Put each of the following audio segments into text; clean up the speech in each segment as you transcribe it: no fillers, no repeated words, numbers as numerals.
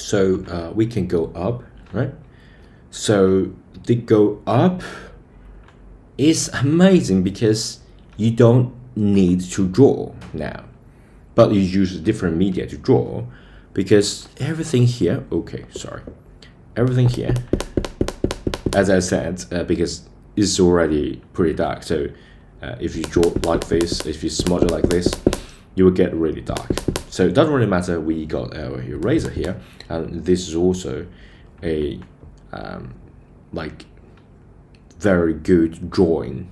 So we can go up, right? So the go up is amazing because you don't need to draw now, but you use different media to draw because everything here, everything here, as I said, because it's already pretty dark. So if you draw like this, if you smudge it like this, you will get really dark. So it doesn't really matter. We got our eraser here, and this is also a like very good drawing.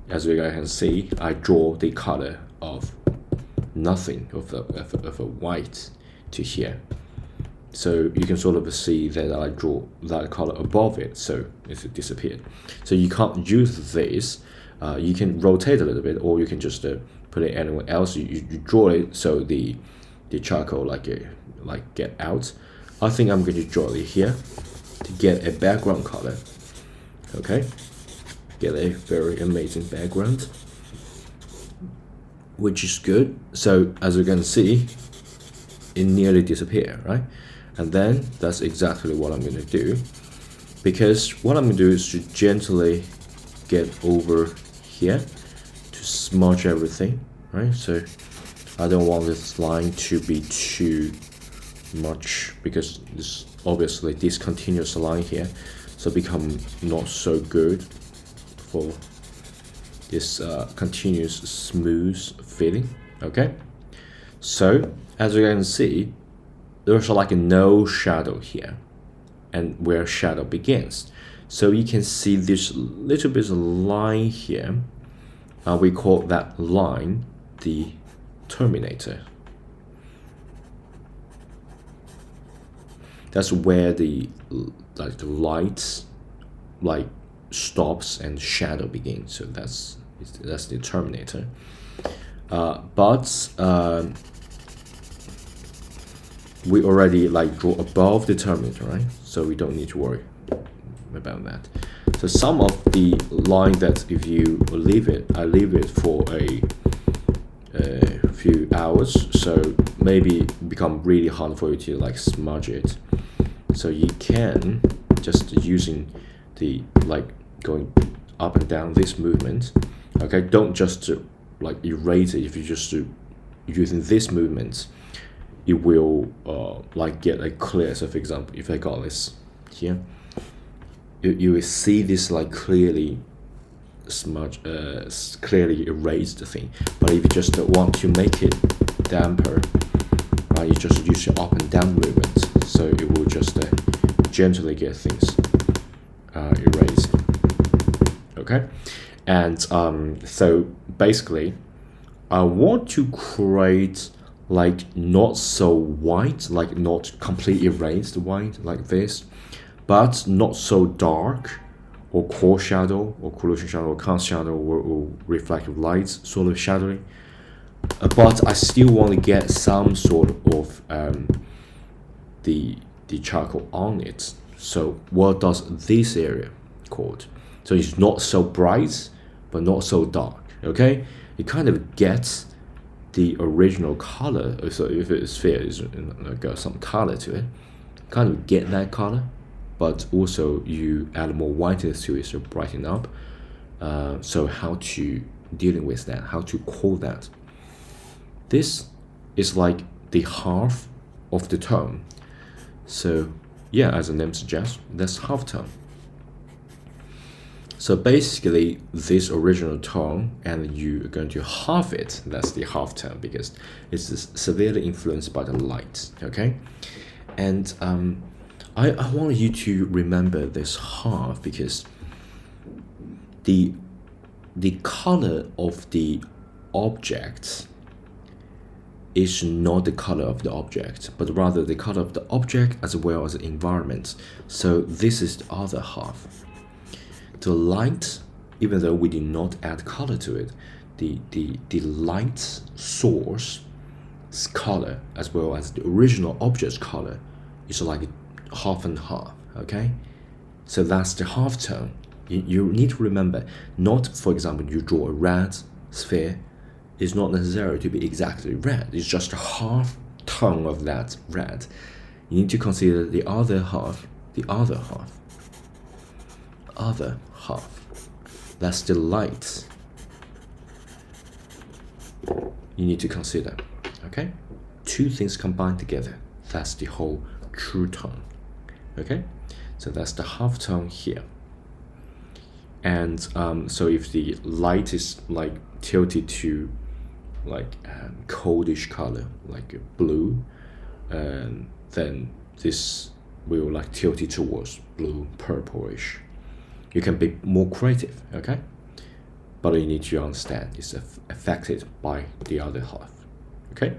As you guys can see, I draw the color of nothing of a white to here. So you can sort of see that I draw that color above it, so it disappeared. So you can't use this. You can rotate a little bit, or you can just put it anywhere else. You draw it so the charcoal like get out. I think I'm going to draw it here to get a background color. Okay, get a very amazing background, which is good. So as you can see, it nearly disappeared, right? And then that's exactly what I'm going to do, because what I'm going to do is to gently get over here to smudge everything, right? So I don't want this line to be too much, because this obviously this continuous line here, so become not so good for this continuous smooth feeling. Okay, so as you can see, there's like no shadow here, and where shadow begins. So you can see this little bit of line here. We call that line the terminator. That's where the light stops and shadow begins. So that's the terminator. But we already draw above the terminator, right? So we don't need to worry about that. So some of the line that if you leave it, I leave it for a few hours, so maybe become really hard for you to smudge it. So you can just using the going up and down this movement. Okay, don't just erase it. If you just using this movement, it will get a clear. So for example, if I got this here, you will see this clearly smudge, clearly erased thing. But if you just want to make it damper, you just use your up and down movement, so it will just gently get things erased. Okay, and so basically, I want to create not so white, not completely erased white like this, but not so dark, or core shadow, or collision shadow, or cast shadow, or reflective lights sort of shadowing. But I still want to get some sort of the charcoal on it. So what does this area called? So it's not so bright, but not so dark. Okay, it kind of gets the original color. So if it's fair, it's got some color to it. Kind of get that color, but also you add more whiteness to it to brighten up. So how to dealing with that? How to call that? This is like the half of the tone. So yeah, as the name suggests, that's half tone. So basically, this original tone, and you are going to half it. That's the half tone, because it's severely influenced by the light. Okay, and I want you to remember this half, because the color of the object is not the color of the object, but rather the color of the object as well as the environment. So this is the other half. The light, even though we did not add color to it, the light source color as well as the original object's color is half and half. Okay, so that's the half tone. You need to remember, not, for example, you draw a red sphere, it's not necessary to be exactly red. It's just a half tone of that red. you need to consider the other half, other half. That's the light. You need to consider, okay? Two things combined together, that's the whole true tone, okay? So that's the half tone here. And so if the light is like tilted to like coldish color, like blue, then this will like tilt it towards blue, purplish. You can be more creative, okay? But you need to understand it's affected by the other half, okay?